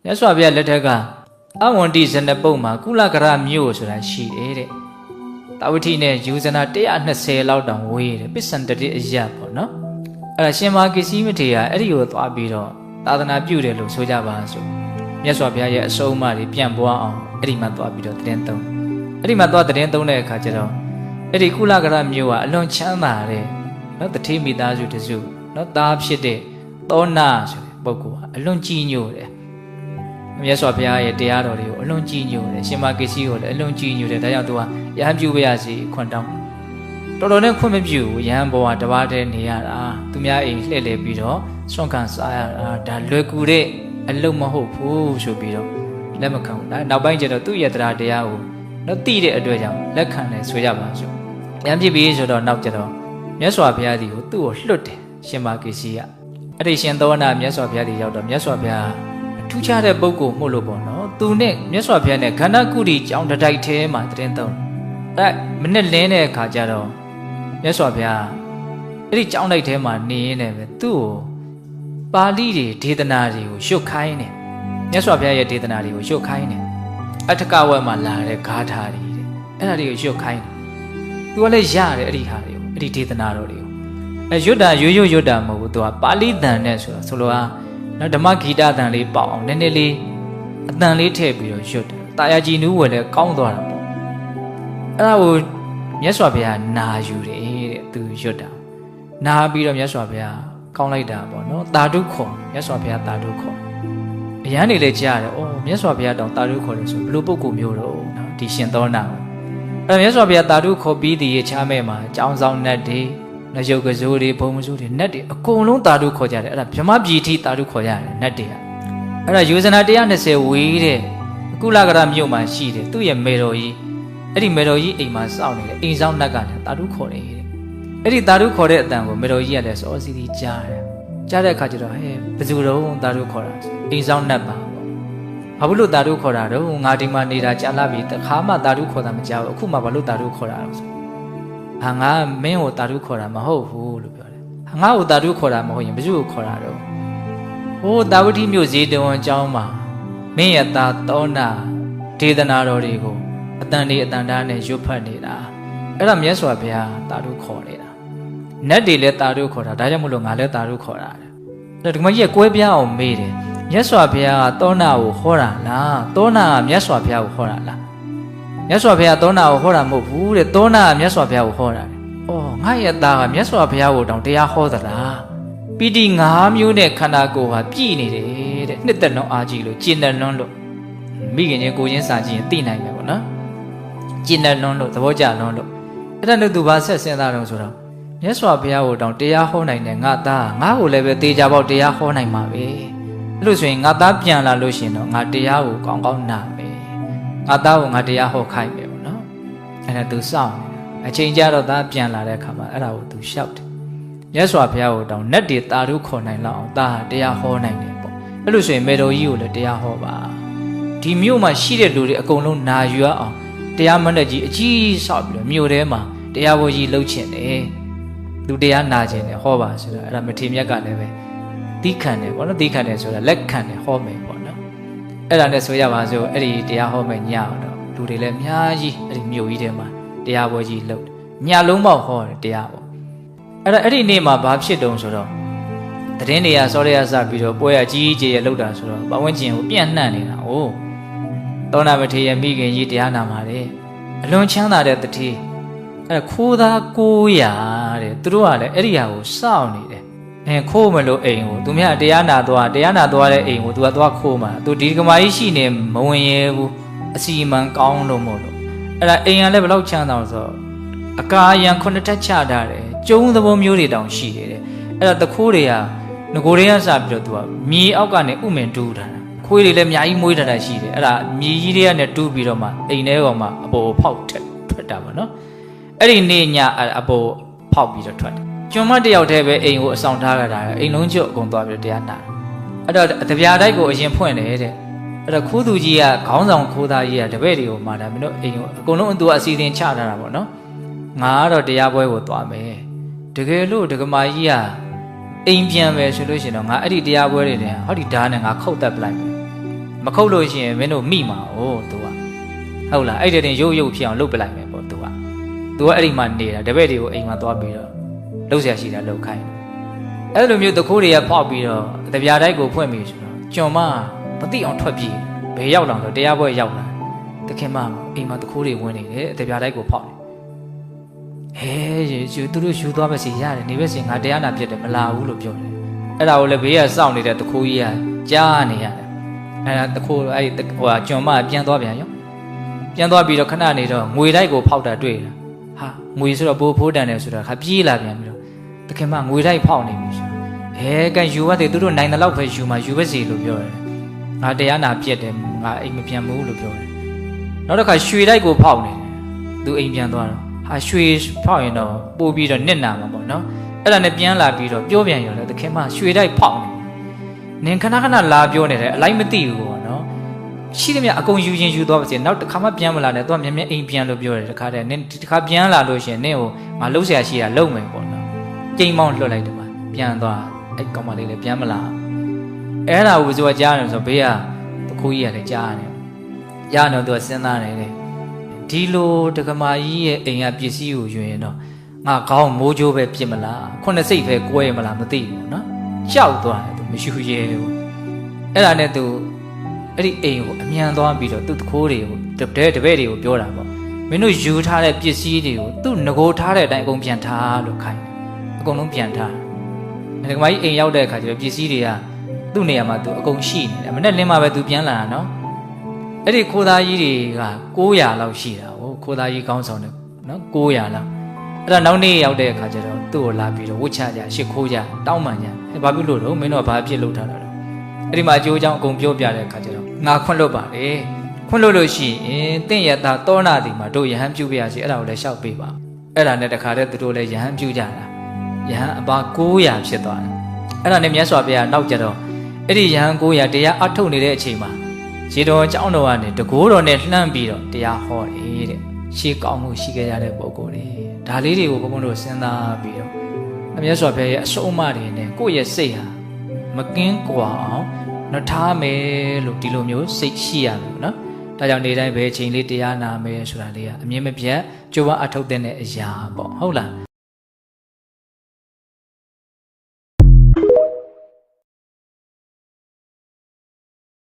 မြတ်စွာဘုရားလက်ထက်ကအဝန္တိဇနပုတ်မှာကုလကရမြို့ဆိုတာရှိတယ်တဲ့တာဝတိနဲ့ယူဇနာ120လောက်တောင်ဝေးတယ်ပစ္စန္တတိအယပေါ့နော်အဲ့ဒါရှင်မာကိစီမထေရအဲ့ဒီကိုသွားပြီးတော့သာသနာပြုတယ်လို့ဆိုကြပါဆိုမြတ်စွာဘုရားရဲ့အဆုံးအမတွေပြန့်ပွားအောင်အဲ့ဒီမှာသွားပြီးတော့သတင်းသုံးအဲ့ဒီမှာသွားသတင်းသုံးတဲ့အခါကျတော့အဲ့ဒီကုလကရမြို့ကအလွန်ချမ်းသာတဲ့နော်တတိမိသားစုတစုနော်သားဖြစ်တဲ့သောနာဆိုတဲ့ပုဂ္ဂိုလ်ကအလွန်ကြီးညိုတယ်မြတ်စွာဘုရားရဲ့တရားတော်တွေကိုအလွန်ကြီးညိုတယ်ရှင်မကိစီကိုလည်းအလွန်ကြီးညိုတယ်ဒါကြောင့်သူကယဟန်ပြုပေးရစီခွန်တောင်းတော်တော်နဲ့ခွင့်မပြုဘူးယဟန်ဘဝတပါးတည်းနေရတာသူများအိမ်လှည့်လည်ပြီးတော့ဆွန့်ခံစားရတာဒါလွယ်ကူတဲ့အလုပ်မဟုတ်ဘူးဆိုပြီးတော့လက်မခံဘူးဒါနောက်ပိုင်းကျတော့သူ့ရဲ့တရားတရားကိုတော့သိတဲ့အတွက်ကြောင့်လက်ခံတယ်ဆိုရပါစို့ယဟန်ဖြစ်ပြီးဆိုတော့နောက်ကျတော့မြတ်စွာဘုရားဒီကိုသူ့ကိုလွတ်တယ်ရှင်မကိစီကအဲ့ဒီရှင်သောနာမြတ်စွာဘုရားဒီရောက်တော့မြတ်စွာဘုရားထူးခြားတဲ့ပုဂ္ဂိုလ်မှုလို့ပေါ့နော်သူနဲ့မြတ်စွာဘုရားနဲ့ခန္ဓာကုတိကျောင်းတစ်တိုက်ထဲမှာတင်းသုံးအဲ့မနဲ့လင်းတဲ့အခါကျတော့မြတ်စွာဘုရားအဲ့ဒီကျောင်းတိုက်ထဲမှာနေရင်းနဲ့ပဲသူ့ကိုပါဠိတွေဒေသနာတွေကိုရှုတ်ခိုင်းတယ်မြတ်စွာဘုရားရဲ့ဒေသနာတွေကိုရှုတ်ခိုင်းတယ်အထကဝက်မှာလာတဲ့ဂါထာတွေအဲ့ဒါတွေကိုရှုတ်ခိုင်းတယ်သူကလည်းရတယ်အဲ့ဒီဟာတွေကိုအဲ့ဒီဒေသနာတော်တွေကိုရွတ်တာရွတ်တာမဟုတ်ဘူးသူကပါဠိတန်နဲ့ဆိုလိုနော်ဓမ္မဂီတတန်လေးပေါအောင်နည်းနည်းလေးအတန်လေးထည့်ပြီးတော့ရွတ်တယ်တာယာကြည်နူးဝယ်လဲကောင်းသွားတာပေါ့အဲ့ဒါကိုမြတ်စွာဘုရားနာယူတယ်တဲ့သူရွတ်တာနာပြီးတော့မြတ်စွာဘုရားကောင်းလိုက်တာပေါ့နော်တာဓုခေါ်မြတ်စွာဘုရားတာဓုခေါ်အရန်နေလဲကြားတယ်အော်မြတ်စွာဘုရားတောင်တာဓုခေါ်တယ်ဆိုဘယ်လိုပုဂ္ဂိုလ်မျိုးတော့နော်ဒီရှင်သောနာအဲ့မြတ်စွာဘုရားတာဓုခေါ်ပြီးဒီရဲ့ချားမဲ့မှာအကြောင်းဆောင်နဲ့တည်းနရုပ်ကစိုးတွေဘုံမစိုးတွေနတ်တွေအကုန်လုံးတာဓုခေါ်ကြတယ်အဲ့ဒါဗြဟ္မပြည်ထိတာဓုခေါ်ရတယ်နတ်တွေကအဲ့ဒါယူဇနာ120ဝေးတဲ့ကုလကရမြို့မှာရှိတယ်သူ့ရဲ့မေတော်ကြီးအဲ့ဒီမေတော်ကြီးအိမ်မှာစောင့်နေတယ်အိမ်ဆောင်နတ်ကလည်းတာဓုခေါ်တယ်တဲ့အဲ့ဒီတာဓုခေါ်တဲ့အတန်ကိုမေတော်ကြီးကလည်းစောစီစီကြားတယ်ကြားတဲ့အခါကျတော့ဟဲ့ဘယ်သူတော့တာဓုခေါ်တာအိမ်ဆောင်နတ်ပါဘာလို့တာဓုခေါ်တာတော့ငါဒီမှာနေတာကြာလာပြီတခါမှတာဓုခေါ်တာမကြောက်အခုမှဘာလို့တာဓုခေါ်တာလဲဟာငါမင်းကိုတာဓုခေါ်တာမဟုတ်ဘူးလို့ပြောတယ်ငါ့ကိုတာဓုခေါ်တာမဟုတ်ရင်ဘယ်သူကိုခေါ်တာတော့ဟိုတာဝတိမြို့ဇေတဝန်အကြောင်းမှာမင်းရဲ့သားသောနာဒေသနာတော်တွေကိုအတန်လေးအတန်တားနဲ့ရွတ်ဖတ်နေတာအဲ့ဒါမြတ်စွာဘုရားတာဓုခေါ်နေတာနတ်တွေလည်းတာဓုခေါ်တာဒါကြောင့်မလို့ငါလည်းတာဓုခေါ်တာတဲ့ဒီမှာကြီးကကွဲပြားအောင်မေးတယ်မြတ်စွာဘုရားကသောနာကိုဟောတာလားသောနာကမြတ်စွာဘုရားကိုဟောတာလားမြတ်စွာဘုရားသောနာကိုဟောတာမဟုတ်ဘူးတဲ့သောနာကမြတ်စွာဘုရားကိုဟောတာတဲ့။အော်ငါရဲ့သားကမြတ်စွာဘုရားကိုတောင်တရားဟောသလား။ပိဋိ5မျိုးနဲ့ခန္ဓာကိုယ်ဟာပြည့်နေတယ်တဲ့။နှစ်သက်လုံးအားကြီးလို့ကျင့်တယ်လွန်းလို့မိခင်ချင်းကိုချင်းစာချင်းသိနိုင်မယ်ပေါ့နော်။ကျင့်တယ်လွန်းလို့သဘောကျလွန်းလို့အဲ့ဒါနဲ့သူဘာဆက်စဉ်းစားတော့ဆိုတော့မြတ်စွာဘုရားကိုတောင်တရားဟောနိုင်တယ်ငါသားငါ့ကိုလည်းပဲတေချာပေါက်တရားဟောနိုင်မှာပဲ။အဲ့လို့ဆိုရင်ငါသားပြန်လာလို့ရှင်တော့ငါတရားကိုကောင်းကောင်းနာမယ်။ငါသားကိုငါတရားဟောခိုင်းမယ်ပေါ့နော်အဲ့ဒါသူစောင့်အချိန်ကြတော့သားပြန်လာတဲ့အခါမှာအဲ့ဒါကိုသူလျှောက်တယ်မြတ်စွာဘုရားကိုတောင်းနတ်တွေတာဓုခေါ်နိုင်လောက်အောင်သားတရားဟောနိုင်တယ်ပေါ့အဲ့လိုဆိုရင်မေတော်ကြီးကိုလည်းတရားဟောပါဒီမြို့မှာရှိတဲ့လူတွေအကုန်လုံးနာယူရအောင်တရားမနဲ့ကြီးအကြီးဆောက်ပြီးတော့မြို့ထဲမှာတရားဘောကြီးလှုပ်ချင်တယ်သူတရားနာချင်တယ်ဟောပါဆိုတော့အဲ့ဒါမထေမြတ်ကလည်းပဲသီးခံတယ်ပေါ့နော်သီးခံတယ်ဆိုတာလက်ခံတယ်ဟောမယ်ပေါ့နော်အဲ့ဒါနဲ့ဆိုရပါစို့အဲ့ဒီတရားဟောမယ်ညအောင်တော့လူတွေလည်းအများကြီးအဲ့ဒီမြို့ကြီးထဲမှာတရားဘောကြီးလှုပ်ညလုံးပေါက်ဟောတယ်တရားပေါ့အဲ့ဒီနေ့မှာဘာဖြစ်တုံဆိုတော့တရင်တွေကစောရရစပြီးတော့ပွဲရကြီးကြီးရလှုပ်တာဆိုတော့ပဝန်းကျင်ကိုပြန့်နှံ့နေတာ။အိုးသောနာမထေရမိခင်ကြီးတရားနာပါတယ်အလွန်ချမ်းသာတဲ့တတိအဲ့ခိုးသား900တဲ့သူတို့ကလည်းအဲ့ဒီဟာကိုစောင့်နေတယ်ခိုးမလို့အိမ်ကိုသူများတရားနာသွားတဲ့အိမ်ကိုသူကသွားခိုးမှာသူဒီကမာကြီးရှိနေမဝင်ရဲဘူးအစီမံကောင်းလို့မို့လို့အဲ့ဒါအိမ်ကလည်းဘယ်လောက်ချမ်းသာဆိုတော့အကာအယံ9ထက်ချထားတယ်ကျုံသဘောမျိုးတွေတောင်ရှိတယ်တဲ့အဲ့ဒါတခိုးတွေကငကိုတွေကစပြီးတော့သူကမြေအောက်ကနေဥမင်တူးထားတာခွေးတွေလည်းအများကြီးမွေးထားတာရှိတယ်အဲ့ဒါမြေကြီးတွေကနေတူးပြီးတော့မှအိမ်ထဲကောင်မှအပေါ်ဖောက်ထွက်တာပေါ့နော်အဲ့ဒီနေ့ညအပေါ်ဖောက်ပြီးတော့ထွက်တယ်ကျွန်မတယောက်တည်းပဲအိမ်ကိုအဆောင်ထားကြတာအိမ်လုံးကျွတ်အကုန်သွားပြီးတော့တရားနာအဲ့တော့တပြားတိုက်ကိုအရင်ဖွင့်တယ်တဲ့အဲ့တော့ခိုးသူကြီးကခေါင်းဆောင်ခိုးသားကြီးကတပည့်တွေကိုမှာတာမင်းတို့အိမ်ကိုအကုန်လုံးသူကအစီအစဉ်ချထားတာပေါ့နော်ငါကတော့တရားပွဲကိုသွားမယ်တကယ်လို့ဒကမာကြီးကအိမ်ပြန်ပဲဆိုလို့ရှိရင်တော့ငါအဲ့ဒီတရားပွဲတွေတည်းဟောဒီဓာတ်နဲ့ငါခုတ်တက်ပလိုက်မယ်မ မခုတ်လို့ရှိရင်မင်းတို့မိမှာ哦သူကဟုတ်လားအဲ့တဲ့တင်ရုပ်ဖြစ်အောင်လုပ်ပလိုက်မယ်ပေါ့သူကအဲ့ဒီမှာနေတာတပည့်တွေကိုအိမ်မှာသွားပြီးတော့လှုပ်ရှားရှိတာလှုပ်ခိုင်းအဲ့လိုမျိုးတခိုးတွေကဖောက်ပြီးတော့တပြားတိုက်ကိုဖွင့်ပြီးဆိုတော့ကျွန်မမသိအောင်ထွက်ပြေးဘယ်ရောက်လာတော့တရားပွဲရောက်လာတခင်မအိမ်မှာတခိုးတွေဝင်နေတယ်တပြားတိုက်ကိုဖောက်တယ်ဟဲသူတို့ယူသွားပါစီရတယ်နေပဲစီငါတရားနာဖြစ်တယ်မလာဘူးလို့ပြောတယ်အဲ့ဒါကိုလည်းဘေးကစောင့်နေတဲ့တခိုးကြီးကကြားနေရတယ်အဲ့ဒါတခိုးအဲ့ဟိုကျွန်မပြန်သွားပြန်ရောပြန်သွားပြီးတော့ခဏနေတော့ငွေတိုက်ကိုဖောက်တာတွေ့တာဟာငွေဆိုတော့ပိုးဖိုးတန်တယ်ဆိုတော့ခါပြေးလာပြန်ပြီးတော့တခင်မငွေတိုက်ဖောက်နေပြီဆိုကန်ယူရတယ်သူတို့နိုင်တဲ့လောက်ပဲယူမှာယူပဲစီလို့ပြောတယ်ငါတရားနာပြက်တယ်ငါအိမ်မပြန်ဘူးလို့ပြောတယ်နောက်တစ်ခါရွှေတိုက်ကိုဖောက်နေတယ်သူအိမ်ပြန်သွားတော့ဟာရွှေဖောက်ရင်တော့ပို့ပြီးတော့နစ်နာမှာပေါ့နော်အဲ့ဒါနဲ့ပြန်လာပြီးတော့ပြောပြန်ရောလေတခင်မရွှေတိုက်ဖောက်နေနင်ခဏခဏလာပြောနေတယ်အလိုက်မသိဘူးပေါ့နော်ရှိတယ်မြအကုန်ယူရင်ယူသွားပါစေနောက်တစ်ခါမှပြန်မလာနဲ့သူကမြဲမြဲအိမ်ပြန်လို့ပြောတယ်တခါတည်းနင်ဒီတစ်ခါပြန်လာလို့ရှိရင်နင်ကိုငါလှုပ်ရှားရှိတာလုံမယ်ပေါ့နော်ကြိမ်မောင်းလွတ်လိုက်တယ်မှာပြန်သွားအဲ့ကောင်မလေးလည်းပြန်မလာအဲ့ဒါကိုသူကကြားတယ်ဆိုဘေးကတခိုးကြီးကလည်းကြားတယ်ကြားတော့သူကစဉ်းစားနေတယ်ဒီလိုတက္ကမကြီးရဲ့အိမ်ကပစ္စည်းကိုယူရင်တော့ငါခေါင်းမိုးကြိုးပဲပြစ်မလားခုနှစ်စိတ်ပဲကွဲမလားမသိဘူးနော်ကြောက်သွားတယ်သူမယူရဲဘူးအဲ့ဒါနဲ့သူအဲ့ဒီအိမ်ကိုအမြန်သွားပြီးတော့သူ့တခိုးတွေကိုတပည့်တွေကိုပြောတာပေါ့မင်းတို့ယူထားတဲ့ပစ္စည်းတွေကိုသူ့ငကိုထားတဲ့အတိုင်းအကုန်ပြန်ထားလို့ခိုင်းတယ်အကုန်လုံးပြန်ထားတက္ကမကြီးအိမ်ရောက်တဲ့အခါကျတော့ပစ္စည်းတွေကသူ့နေရာမှာသူအကုန်ရှိနေတယ်မနေ့လင်းမှပဲသူပြန်လာတာနော်အဲ့ဒီခိုးသားကြီးတွေက900လောက်ရှိတာဟုတ်ခိုးသားကြီးကောင်းဆောင်တယ်နော်900လောက်အဲ့ဒါနောက်နေ့ရောက်တဲ့အခါကျတော့သူ့ကိုလာပြီးတော့ဝှချကြရှစ်ခိုးကြတောင်းပန်ကြဘာဖြစ်လို့တော့မင်းတို့ကဘာဖြစ်လို့ထားတာလဲအဲ့ဒီမှာအကျိုးအကြောင်းအကုန်ပြောပြတဲ့အခါကျတော့ငါခွန့်လွတ်ပါလေခွန့်လွတ်လို့ရှိရင်တင့်ရတာတောနာတီမှာတို့ယဟန်ပြုပြရစီအဲ့ဒါကိုလည်းရှောက်ပေးပါအဲ့ဒါနဲ့တခါတည်းသူတို့လည်းယဟန်ပြုကြတာယဟန်အပါ900ဖြစ်သွားတယ်အဲ့ဒါနဲ့မြတ်စွာဘုရားနောက်ကြတော့အဲ့ဒီယဟန်900တရားအထုတ်နေတဲ့အချိန်မှာရေတော်အကြောင်းတော်ကနေတကိုးတော်နဲ့လှမ်းပြီးတော့တရားဟောတယ်တဲ့ရှေးကောင်းမှုရှိခဲ့ရတဲ့ပုဂ္ဂိုလ်တွေဒါလေးတွေကိုဘုန်းဘုန်းတို့စဉ်းစားပြီးတော့မြတ်စွာဘုရားရဲ့အဆုံးအမတွေနဲ့ကိုယ့်ရဲ့စိတ်ဟာမကင်းကွာအောင်နော်ထားမယ်လို့ဒီလိုမျိုးစိတ်ရှိရမယ်နော်ဒါကြောင့်နေ့တိုင်းပဲအချိန်လေးတရားနာမယ်ဆိုတာလေးကအမြင်မပြတ်ကြိုးပမ်းအထောက်တဲ့အရာပေါ့ဟုတ်လား